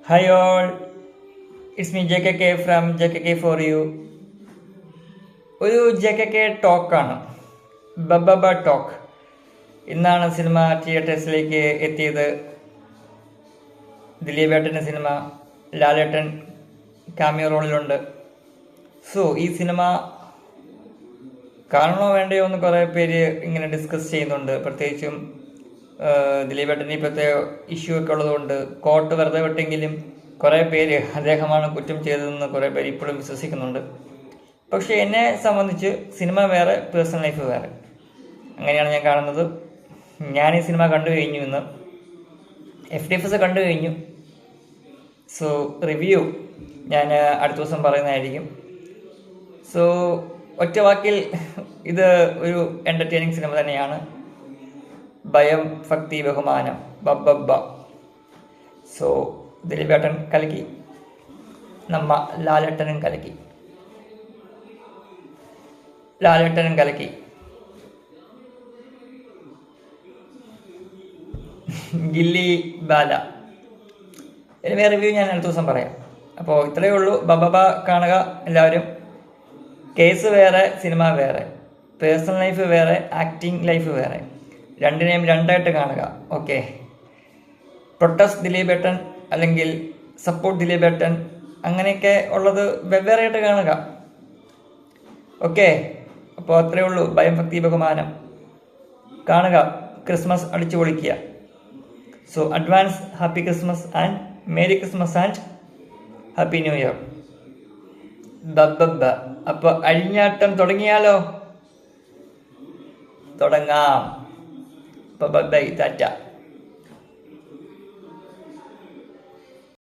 Hi all, it's me JKK from JKK for you. ഒരു JKK ടോക്കാണ്, ബബബ talk. ഇന്നാണ് cinema തിയേറ്റേഴ്സിലേക്ക് എത്തിയത്. ദിലീപേട്ടൻ്റെ cinema, ലാലേട്ടൻ cameo റോളിലുണ്ട്. So ഈ cinema കാണണോ വേണ്ടയോ എന്ന് കുറേ പേര് ഇങ്ങനെ ഡിസ്കസ് ചെയ്യുന്നുണ്ട്. പ്രത്യേകിച്ചും ദിലീപേട്ടന് ഇപ്പോഴത്തെ ഇഷ്യൂ ഒക്കെ ഉള്ളതുകൊണ്ട് കോർട്ട് വെറുതെ വിട്ടെങ്കിലും കുറേ പേര് അദ്ദേഹമാണ് കുറ്റം ചെയ്തതെന്ന് കുറേ പേര് ഇപ്പോഴും വിശ്വസിക്കുന്നുണ്ട്. പക്ഷേ എന്നെ സംബന്ധിച്ച് സിനിമ വേറെ, പേഴ്സണൽ ലൈഫ് വേറെ. അങ്ങനെയാണ് ഞാൻ കാണുന്നത്. ഞാൻ ഈ സിനിമ കണ്ടു കഴിഞ്ഞു, ഇന്ന് FDFS കണ്ടു കഴിഞ്ഞു. സോ റിവ്യൂ ഞാൻ അടുത്ത ദിവസം പറയുന്നതായിരിക്കും. സോ ഒറ്റ വാക്കിൽ ഇത് ഒരു എൻ്റർടൈനിങ് സിനിമ തന്നെയാണ്. ഭയം, ഭക്തി, ബഹുമാനം, ബബ്ബബ്ബ. സോ ദിലീപേട്ടൻ കലക്കി, നമ്മ ലാലേട്ടനും കലക്കി. ഗില്ലി ബാല. ഇതിന് റിവ്യൂ ഞാൻ അടുത്ത ദിവസം പറയാം. അപ്പോൾ ഇത്രയേ ഉള്ളൂ. ബബബ കാണുക എല്ലാവരും. കേസ് വേറെ, സിനിമ വേറെ, പേഴ്സണൽ ലൈഫ് വേറെ, ആക്ടിങ് ലൈഫ് വേറെ. രണ്ടിനെയും രണ്ടായിട്ട് കാണുക. ഓക്കെ, പ്രൊട്ടസ്റ്റ് ദിലീപേട്ടൻ അല്ലെങ്കിൽ സപ്പോർട്ട് ദിലീപേട്ടൻ, അങ്ങനെയൊക്കെ ഉള്ളത് വെവ്വേറെയായിട്ട് കാണുക. ഓക്കെ, അപ്പോൾ അത്രയേ ഉള്ളൂ. ഭയം, ഭക്തി, ബഹുമാനം കാണുക. ക്രിസ്മസ് അടിച്ചു പൊളിക്കുക. So advance happy Christmas and merry Christmas and happy new year. ബബ്ബബ്ബ. അപ്പോൾ അഴിഞ്ഞാട്ടം തുടങ്ങിയാലോ? തുടങ്ങാം. ബൈ, ടാറ്റ.